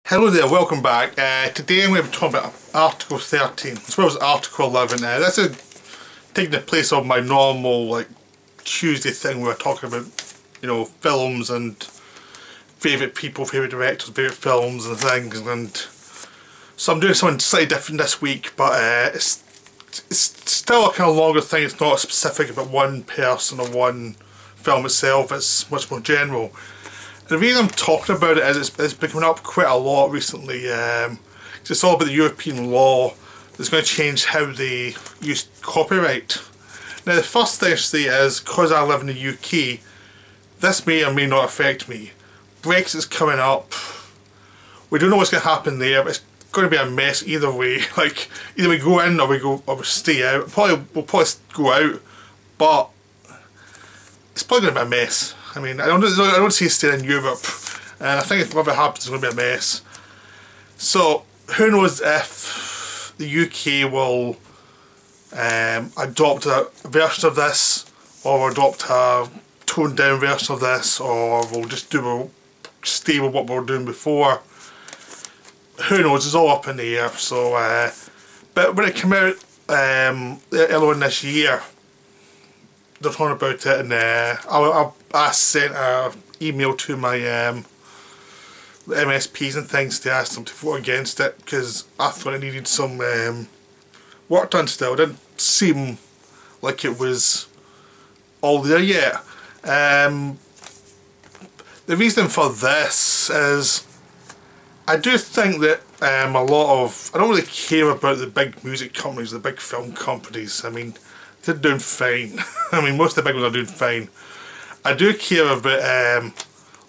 Hello there, welcome back. Today I'm going to be talking about Article 13 as well as Article 11. This is taking the place of my normal Tuesday thing where we're talking about, films and favourite people, favourite directors, favourite films and things. And so I'm doing something slightly different this week, but it's still a kind of longer thing. It's not specific about one person or one film itself, it's much more general. The reason I'm talking about it is it's been coming up quite a lot recently. It's all about the European law that's going to change how they use copyright. Now the first thing I say is, because I live in the UK, this may or may not affect me. Brexit's coming up. We don't know what's going to happen there, but it's going to be a mess either way. Either we go in or we stay out. We'll probably go out, but it's probably going to be a mess. I mean, I don't see it staying in Europe, and I think if whatever happens, it's going to be a mess. So, who knows if the UK will adopt a version of this, or adopt a toned down version of this, or we'll just stay with what we were doing before. Who knows? It's all up in the air. So, but when it came out earlier in this year, they're talking about it, and I sent an email to my MSPs and things to ask them to vote against it, because I thought it needed some work done still. It didn't seem like it was all there yet. The reason for this is I do think that I don't really care about the big music companies, the big film companies. I mean, they're doing fine. I mean, most of the big ones are doing fine. I do care about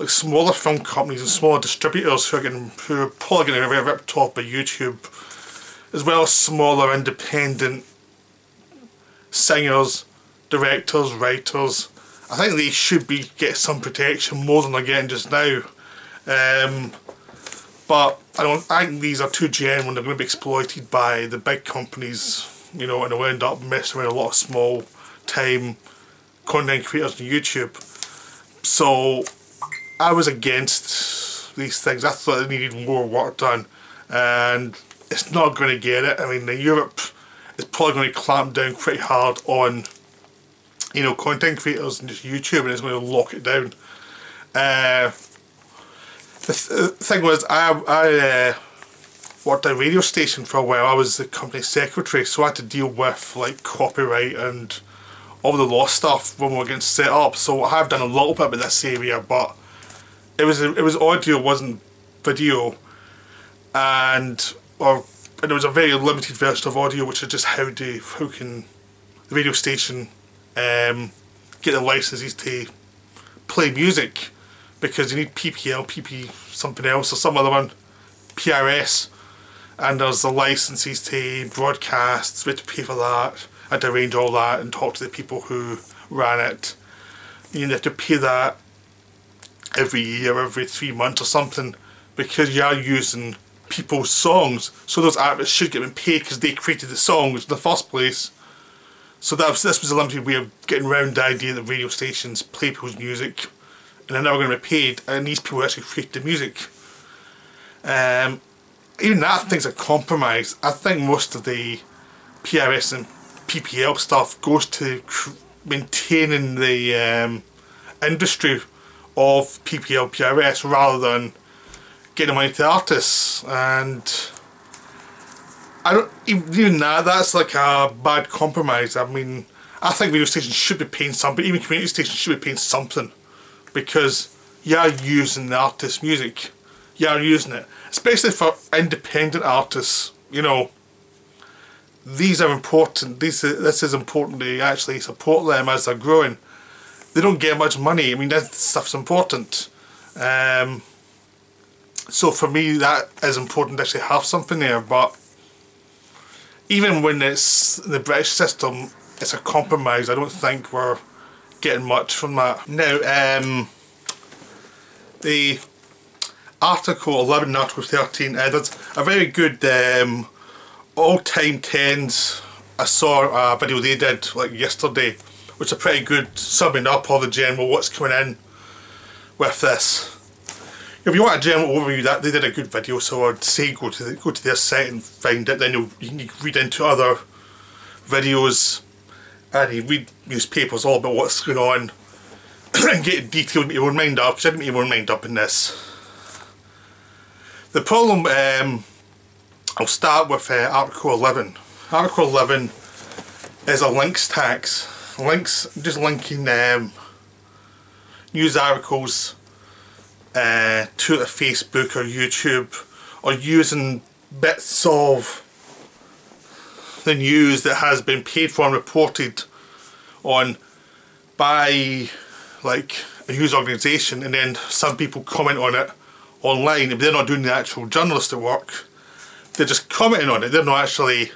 smaller film companies and smaller distributors who are probably getting ripped off by YouTube, as well as smaller independent singers, directors, writers. I think they should get some protection more than they're getting just now. But I think these are too genuine. They're going to be exploited by the big companies, and they'll end up messing around a lot of small time content creators on YouTube. So I was against these things. I thought they needed more work done, and it's not going to get it. I mean, Europe is probably going to clamp down pretty hard on content creators and just YouTube, and it's going to lock it down. The thing was, I worked at a radio station for a while. I was the company secretary, so I had to deal with copyright and all the law stuff when we were getting set up. So I have done a little bit about this area, but it was audio, it wasn't video, and it was a very limited version of audio, which is just how can the radio station get the licenses to play music, because you need PPL, PP something else or some other one, PRS. And there's the licenses to broadcast, we had to pay for that. I had to arrange all that and talk to the people who ran it. You have to pay that every year, every 3 months or something, because you are using people's songs. So those artists should get paid because they created the songs in the first place. So this was a limited way of getting around the idea that radio stations play people's music and they're never going to be paid, and these people actually create the music. Even that thing's a compromise. I think most of the PRS and PPL stuff goes to maintaining the industry of PPL, PRS, rather than getting money to artists. And even that's like a bad compromise. I mean, I think radio stations should be paying something, even community stations should be paying something, because you are using the artist's music. You are using it, especially for independent artists. These are important. This is important to actually support them as they're growing. They don't get much money. I mean, that stuff's important. So for me, that is important to actually have something there. But even when it's in the British system, it's a compromise. I don't think we're getting much from that. Now, the Article 11 and Article 13, there's a very good all-time 10s. I saw a video they did yesterday, which are pretty good, summing up all the general what's coming in with this. if you want a general overview, that they did a good video, so I'd say go to their site and find it. Then you can read into other videos and you read newspapers all about what's going on and get detailed, make your own mind up, because I didn't make my own mind up in this. The problem, I'll start with Article 11. Article 11 is a links tax. Links, just linking news articles to a Facebook or YouTube, or using bits of the news that has been paid for and reported on by like a news organisation, and then some people comment on it online. If they're not doing the actual journalistic work, they're just commenting on it, they're not actually.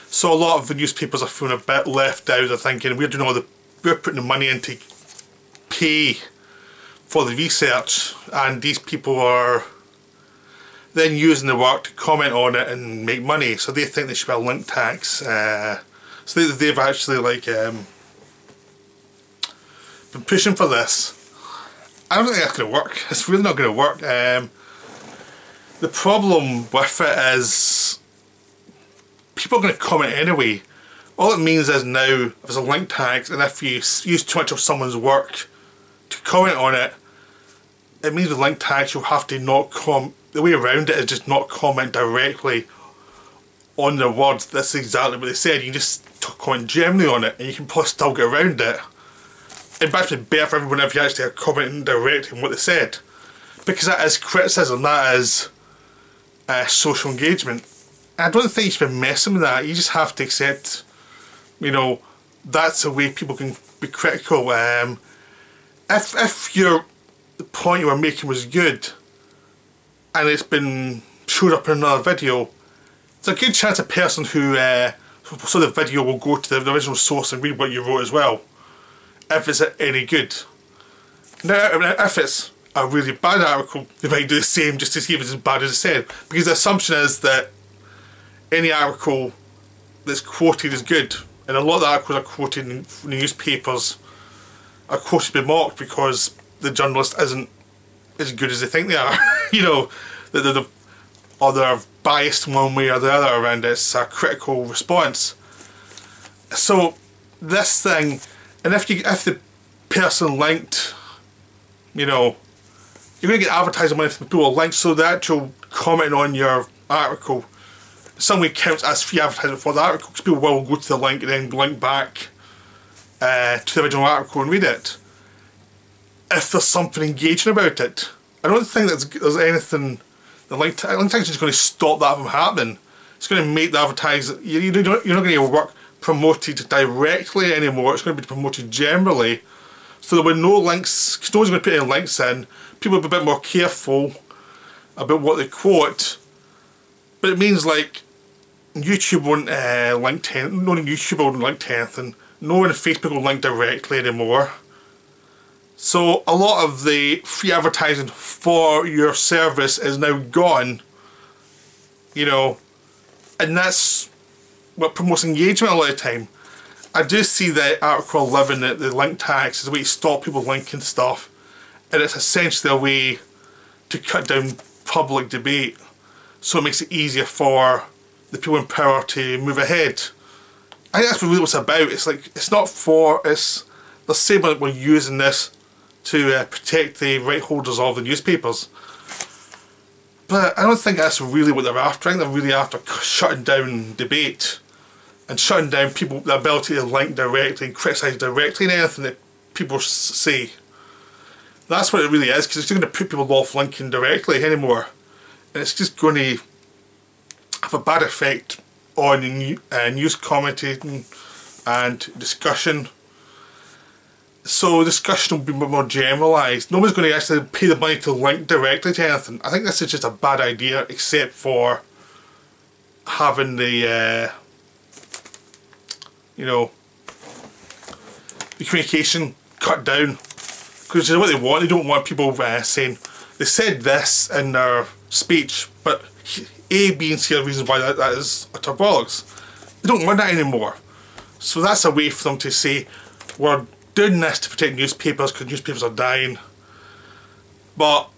So a lot of the newspapers are feeling a bit left out. They're thinking we're putting the money in to pay for the research, and these people are then using the work to comment on it and make money. So they think there should be a link tax. So they've actually like been pushing for this. I don't think that's going to work. It's really not going to work. The problem with it is people are going to comment anyway. All it means is now if there's a link tax, and if you use too much of someone's work to comment on it, it means with link tax you'll have to not the way around it is just not comment directly on their words. That's exactly what they said. You can just comment generally on it and you can probably still get around it. It'd actually be better for everyone if you actually are commenting directly on what they said, because that is criticism, that is social engagement. And I don't think you should be messing with that. You just have to accept, you know, that's the way people can be critical. If the point you were making was good and it's been showed up in another video, there's a good chance a person who saw the video will go to the original source and read what you wrote as well, if it's any good. Now, if it's a really bad article, they might do the same just to see if it's as bad as it said, because the assumption is that any article that's quoted is good, and a lot of the articles are quoted in newspapers are quoted to be mocked because the journalist isn't as good as they think they are. You know, they're biased one way or the other around it. It's a critical response. So this thing, and if the person linked, you know, you're going to get advertising money from people linked, so the actual comment on your article in some way counts as free advertising for the article, because people will go to the link and then link back to the original article and read it if there's something engaging about it. I don't think there's anything. The link tax is going to stop that from happening. It's going to make the advertising. You're not going to get work promoted directly anymore. It's going to be promoted generally. So there will be no links, because no one's going to put any links in. People will be a bit more careful about what they quote. But it means like YouTube won't link to anything. No YouTuber won't link to anything. No one on Facebook will link directly anymore. So a lot of the free advertising for your service is now gone, you know, and that's what promotes engagement a lot of the time. I do see that Article 11, that the link tax is a way to stop people linking stuff, and it's essentially a way to cut down public debate, so it makes it easier for the people in power to move ahead. I think that's really what it's about. It's like, it's not for, it's the same way we're using this to protect the right holders of the newspapers. But I don't think that's really what they're after. I think they're really after shutting down debate and shutting down people, the ability to link directly and criticise directly in anything that people say. That's what it really is, because it's going to put people off linking directly anymore, and it's just going to have a bad effect on news commentating and discussion. So discussion will be more generalised. Nobody's going to actually pay the money to link directly to anything. I think this is just a bad idea, except for having the you know, the communication cut down, because you know what they want. They don't want people saying they said this in their speech, but A, B and C are reasons why that is utter bollocks. They don't want that anymore. So that's a way for them to say, we're doing this to protect newspapers because newspapers are dying. But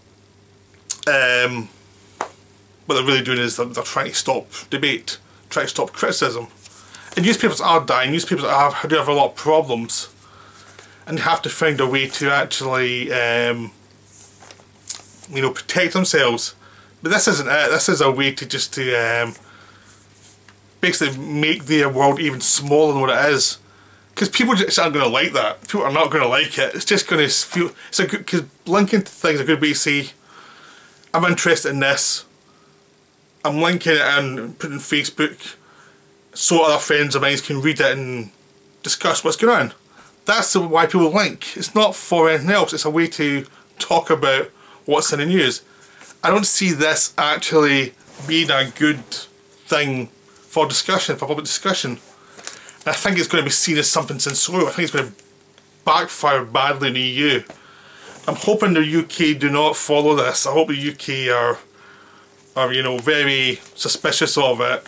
what they're really doing is they're trying to stop debate, trying to stop criticism. And newspapers are dying, newspapers do have a lot of problems, and they have to find a way to actually you know, protect themselves. But this isn't it. This is a way to just to basically make their world even smaller than what it is. Because people just aren't going to like that. People are not going to like it. It's just going to feel... It's a good... Because linking to things are a good way to say, I'm interested in this. I'm linking it and putting it on Facebook so other friends of mine can read it and discuss what's going on. That's why people link. It's not for anything else. It's a way to talk about what's in the news. I don't see this actually being a good thing for discussion, for public discussion. And I think it's going to be seen as something censorial. I think it's going to backfire badly in the EU. I'm hoping the UK do not follow this. I hope the UK are you know, very suspicious of it.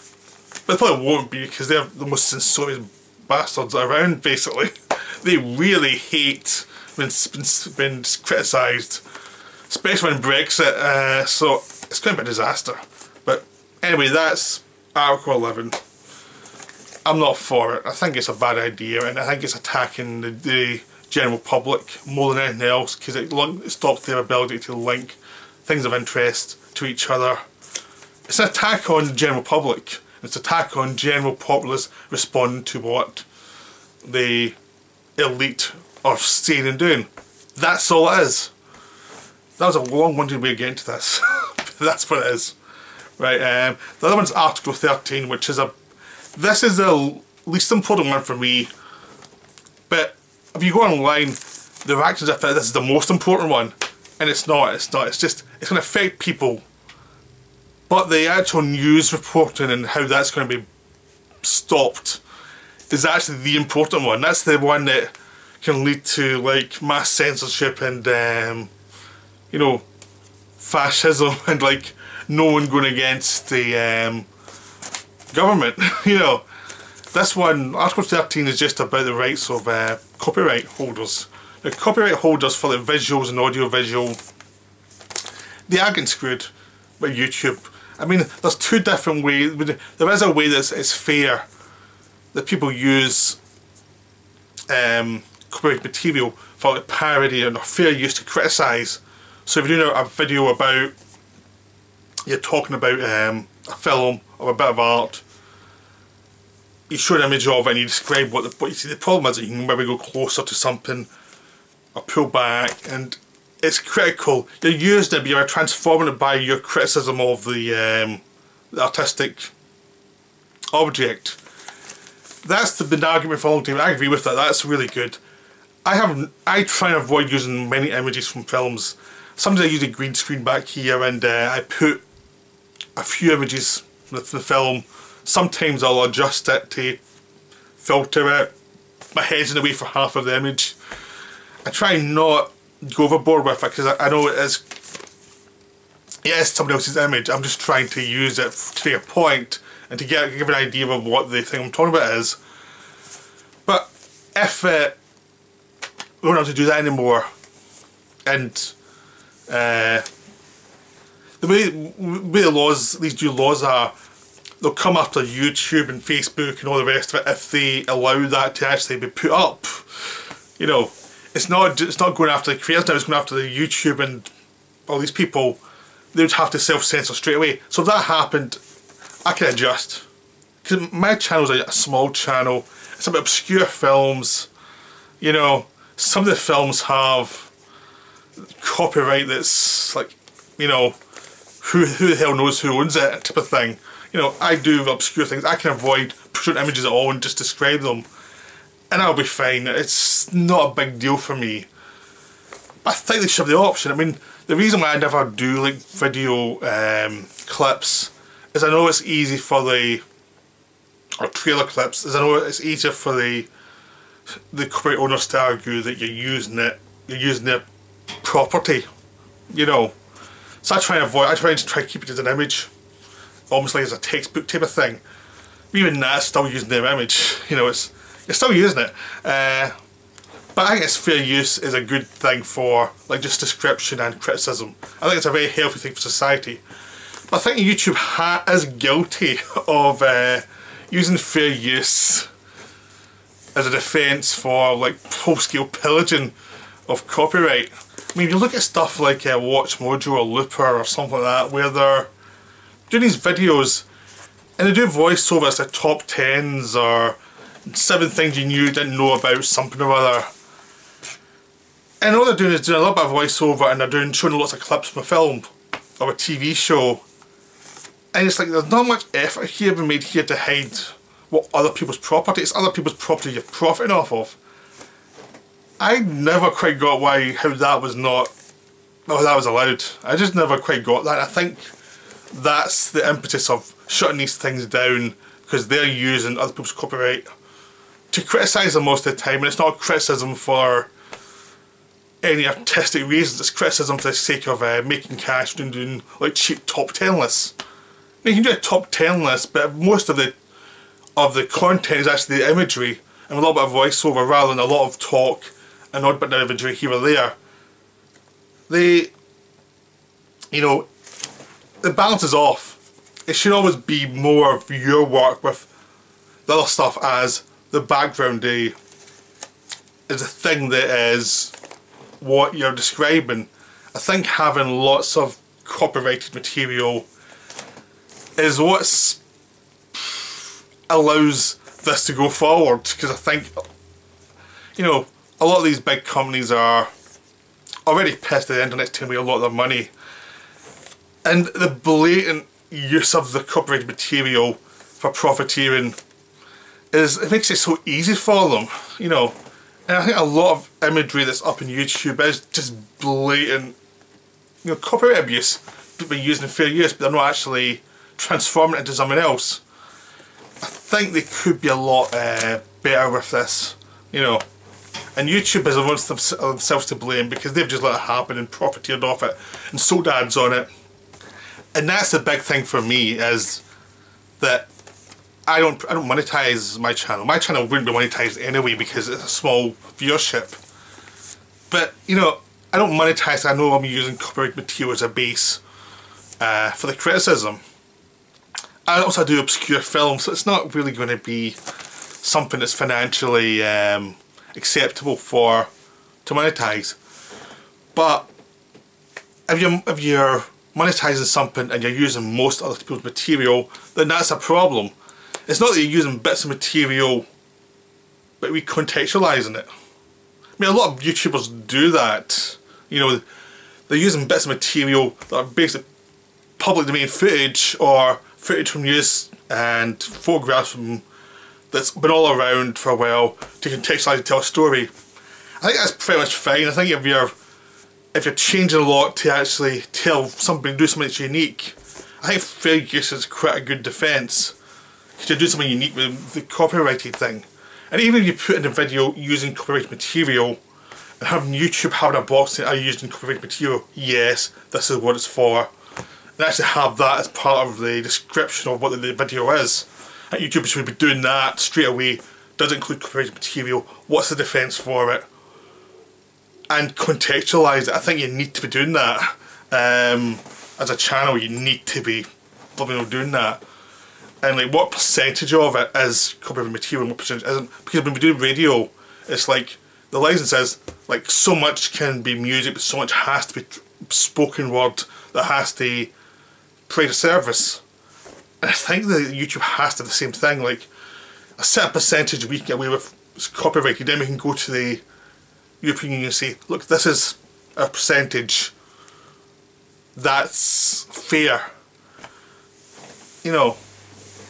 But they probably won't be, because they're the most censorious bastards around, basically. They really hate when been criticised, especially when Brexit, so it's going to be a disaster. But anyway, that's Article 11. I'm not for it. I think it's a bad idea, and I think it's attacking the general public more than anything else, because it stops their ability to link things of interest to each other. It's an attack on the general public. It's an attack on general populace responding to what the elite are saying and doing. That's all it is. That was a long-winded way of getting to this. That's what it is. Right, the other one's Article 13, which is this is the least important one for me. But if you go online, the reactions are that this is the most important one. And it's not. It's just, it's going to affect people. But the actual news reporting and how that's going to be stopped is actually the important one. That's the one that can lead to like mass censorship and you know, fascism and like no one going against the government. You know, this one, Article 13, is just about the rights of copyright holders. Now, copyright holders for the visuals and audio visual, they are getting screwed by YouTube. I mean, there's two different ways. There is a way that it's fair that people use copyright material for like parody and fair use to criticise. So if you're doing a video about, you're talking about a film or a bit of art, you show an image of it and you describe what you see. The problem is that you can maybe go closer to something or pull back, and it's critical. You're using it, but you're transforming it by your criticism of the artistic object. That's been the argument for a long time. I agree with that. That's really good. I try and avoid using many images from films. Sometimes I use a green screen back here, and I put a few images from the film. Sometimes I'll adjust it to filter it. My head's in the way for half of the image. I try not go overboard with it, because I know it is somebody else's image. I'm just trying to use it to make a point and to give an idea of what the thing I'm talking about is. But if we don't have to do that anymore, and the way the laws, these new laws are, they'll come after YouTube and Facebook and all the rest of it if they allow that to actually be put up. You know, it's not going after the creators now, it's going after the YouTube and all these people. They would have to self-censor straight away. So if that happened, I can adjust. Because my channel's a small channel. It's about obscure films. You know, some of the films have copyright that's like, you know, who the hell knows who owns it type of thing. You know, I do obscure things. I can avoid pushing images at all and just describe them, and I'll be fine. It's not a big deal for me. I think they should have the option. I mean, the reason why I never do like video clips is I know it's easy for or trailer clips, is I know it's easier for the copyright owners to argue that you're using their property, you know. So I try to keep it as an image, almost like as a textbook type of thing. But even that's still using their image, you know. You're still using it. But I think it's fair use is a good thing for like just description and criticism. I think it's a very healthy thing for society. But I think YouTube is guilty of using fair use as a defence for like full-scale pillaging of copyright. I mean, if you look at stuff like Watch Mojo or Looper or something like that, where they're doing these videos and they do voiceovers like top 10s or 7 things you didn't know about something or other. And all they're doing is doing a little bit of voiceover, and they're showing lots of clips from a film or a TV show. And it's like there's not much effort here being made here to hide what other people's property. It's other people's property you're profiting off of. I never quite got how that was allowed. I just never quite got that. I think that's the impetus of shutting these things down, because they're using other people's copyright to criticise them most of the time, and it's not a criticism for any artistic reasons. It's criticism for the sake of making cash and doing like cheap top 10 lists. I mean, you can do a top 10 list, but most of the content is actually the imagery and a little bit of voiceover rather than a lot of talk and odd bit of imagery here or there. The balance is off. It should always be more of your work with the other stuff as the background is a thing that is what you're describing. I think having lots of copyrighted material is what allows this to go forward, because I think, a lot of these big companies are already pissed that the internet's taking away a lot of their money, and the blatant use of the copyrighted material for profiteering it makes it so easy for them, and I think a lot of imagery that's up on YouTube is just blatant, copyright abuse, people using fair use, but they're not actually transforming it into something else. I think they could be a lot better with this, and YouTube is themselves to blame, because they've just let it happen and profiteered off it and sold ads on it. And that's the big thing for me, is that I don't monetize my channel. My channel wouldn't be monetized anyway because it's a small viewership. But I don't monetize. I know I'm using copyright material as a base for the criticism. I also do obscure films, so it's not really going to be something that's financially acceptable to monetize. But if you're monetizing something and you're using most other people's material, then that's a problem. It's not that you're using bits of material but recontextualizing it. I mean, a lot of YouTubers do that. They're using bits of material that are basically public domain footage, or footage from news and photographs from that's been all around for a while, to contextualise and tell a story. I think that's pretty much fine. I think if you're changing a lot to actually tell something, do something that's unique, I think fair use is quite a good defence, because you're doing something unique with the copyrighted thing. And even if you put in a video using copyrighted material and having YouTube having a box saying, are you using copyrighted material? Yes, this is what it's for. And actually have that as part of the description of what the video is. And YouTube should be doing that straight away. Does it include copyrighted material? What's the defence for it? And contextualise it. I think you need to be doing that. As a channel, you need to be doing that. And like, what percentage of it is copyrighted material and what percentage isn't? Because when we do radio, it's like the license says like so much can be music, but so much has to be spoken word that has to provide a service. And I think that YouTube has to do the same thing. Like a certain percentage we can get away with is copyrighted, then we can go to the European Union and say, look, this is a percentage that's fair.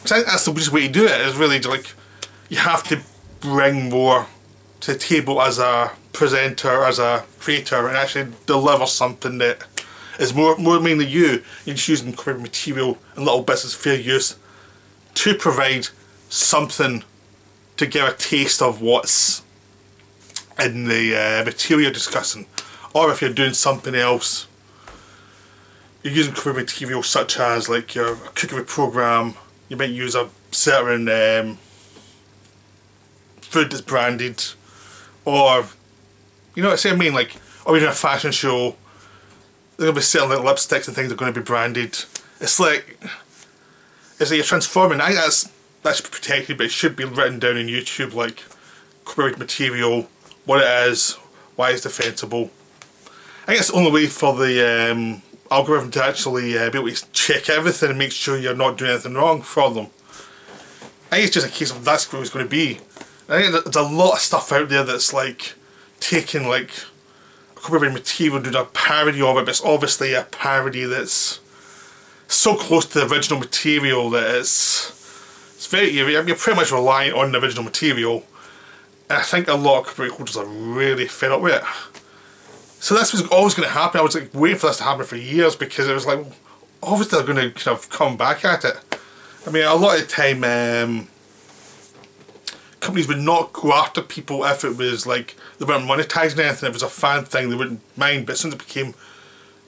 I think that's the best way to do it, is really like, you have to bring more to the table as a presenter, as a creator, and actually deliver something that is more mainly you. You're just using copyrighted material and little bits as fair use to provide something to give a taste of what's in the material you're discussing. Or if you're doing something else, you're using copyrighted material such as like your cookery program. You might use a certain food that's branded, or You know what I mean? Like, or you're doing a fashion show, they're going to be selling like lipsticks and things that are going to be branded. It's like you're transforming. I think that's protected, but it should be written down in YouTube, like copyrighted material, what it is, why it's defensible. I think it's the only way for the algorithm to actually be able to check everything and make sure you're not doing anything wrong for them. I think it's just a case of that's what it's going to be. I think there's a lot of stuff out there that's like taking like copyrighted material and doing a parody of it, but it's obviously a parody that's so close to the original material that it's very eerie. I mean, you're pretty much relying on the original material, and I think a lot of copyright holders are really fed up with it. So this was always going to happen. I was like waiting for this to happen for years, because it was like, obviously they're going to kind of come back at it. I mean, a lot of the time companies would not go after people if it was like they weren't monetizing anything. If it was a fan thing, they wouldn't mind, but as soon as it became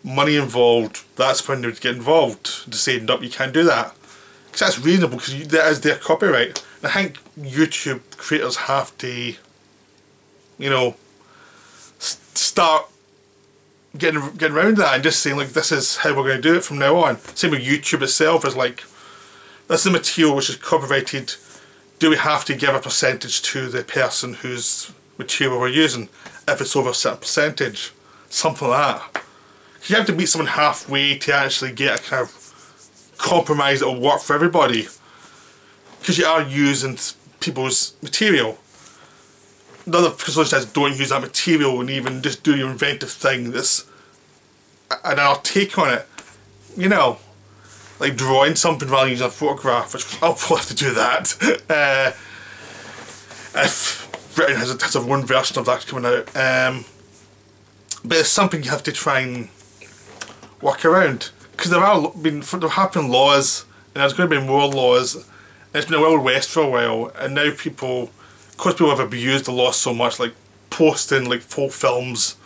money involved, that's when they would get involved to say, nope, you can't do that. Because that's reasonable, because that is their copyright. And I think YouTube creators have to, you know, start getting around that and just saying, like, this is how we're going to do it from now on. Same with YouTube itself, is like, this is the material which is copyrighted. Do we have to give a percentage to the person whose material we're using if it's over a certain percentage? Something like that. You have to meet someone halfway to actually get a kind of compromise that will work for everybody, because you are using people's material. The other solution is don't use that material and even just do your inventive thing that's another take on it. You know, like drawing something rather than using a photograph, which I'll probably have to do that if Britain has a one version of that coming out. But it's something you have to try and work around, because there have been laws, and there's going to be more laws, and it's been a Wild West for a while, and now people, because people have abused the law so much, like posting like full films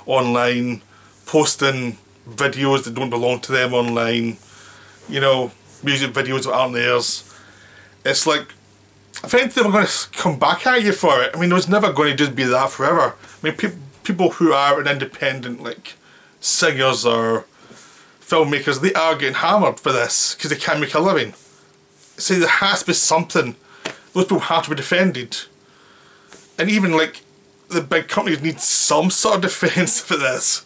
online, posting videos that don't belong to them online, you know, music videos that aren't theirs. It's like, I think they were going to come back at you for it. I mean, it was never going to just be that forever. I mean, people who are an independent, like singers or filmmakers, they are getting hammered for this because they can't make a living. So there has to be something. Those people have to be defended. And even like the big companies need some sort of defence for this.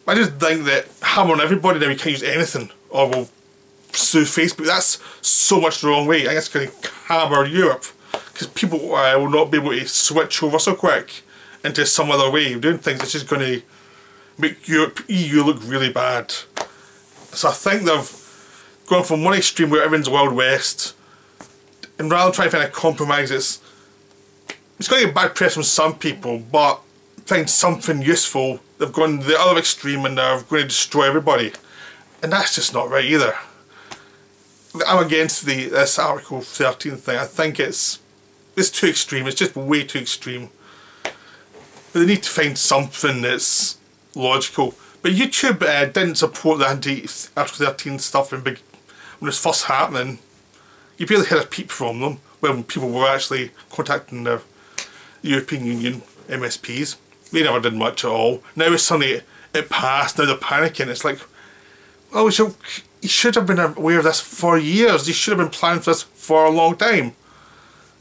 I just think that hammering everybody now, you can't use anything, or we'll sue Facebook. That's so much the wrong way. I think it's going to hammer Europe, because people will not be able to switch over so quick into some other way of doing things. It's just going to make EU look really bad. So I think they've gone from one extreme where everyone's Wild West, and rather than trying to find a compromise, it's going to get bad press from some people, but find something useful. They've gone the other extreme and they're going to destroy everybody, and that's just not right either. I'm against this Article 13 thing. I think it's too extreme. It's just way too extreme. But they need to find something that's logical. But YouTube didn't support the anti-Article 13 stuff when it was first happening. You barely heard a peep from them when people were actually contacting the European Union MSPs. They never did much at all. Now it's suddenly it passed, now they're panicking. It's like, oh, you should have been aware of this for years. You should have been planning for this for a long time.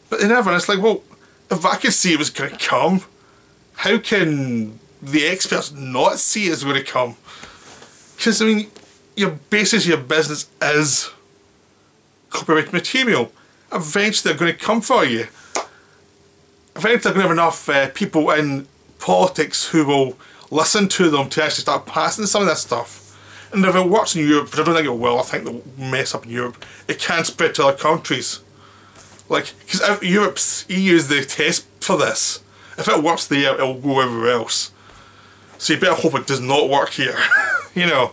But they never. And it's like, well, if I could see it was going to come, how can the experts not see it's going to come? Because, I mean, your basis of your business is copyrighted material. Eventually they're going to come for you. Eventually they're going to have enough people in politics who will listen to them to actually start passing some of that stuff. And if it works in Europe, which I don't think it will, I think they'll mess up in Europe, it can spread to other countries. Like, because EU is the test for this. If it works there, it'll go everywhere else. So you better hope it does not work here. You know,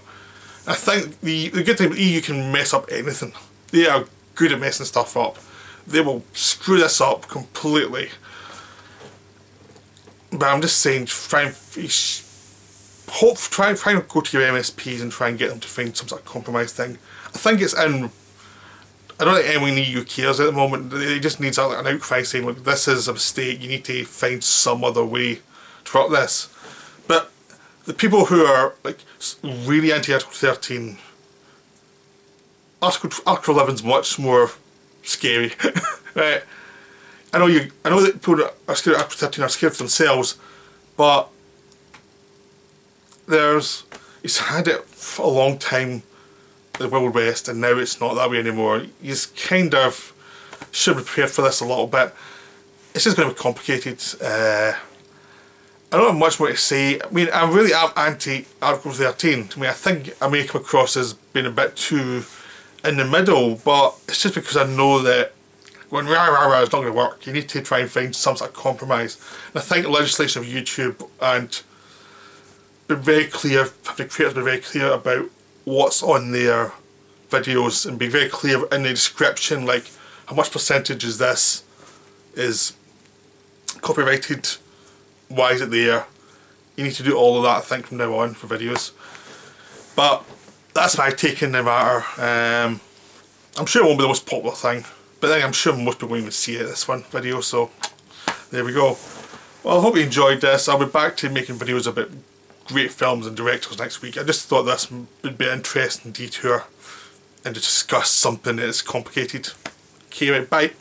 I think the good thing about EU can mess up anything. They are good at messing stuff up. They will screw this up completely. But I'm just saying, try and go to your MSPs and try and get them to find some sort of compromise thing. I think it's in. I don't think anyone in the EU cares at the moment. They just need an outcry saying, look, this is a mistake. You need to find some other way interrupt this. But the people who are like really anti Article 13, Article 11 is much more scary, right? I know that people that are scared of Article 13 are scared for themselves, but it's had it for a long time, the Wild West, and now it's not that way anymore. You just kind of should be prepared for this a little bit. It's just going to be complicated. I don't have much more to say. I mean, I really am anti Article 13. I mean, I think I may come across as being a bit too in the middle, but it's just because I know that going rah rah rah is not going to work. You need to try and find some sort of compromise. And I think the legislation of YouTube and be very clear, the creators be very clear about what's on their videos and be very clear in the description, like how much percentage is this is copyrighted, why is it there. You need to do all of that, I think, from now on for videos. But that's my take in the matter. I'm sure it won't be the most popular thing, but then I'm sure most people won't even see it, this one video, so there we go. Well, I hope you enjoyed this. I'll be back to making videos about great films and directors next week. I just thought this would be an interesting detour and to discuss something that is complicated. Okay, right, bye.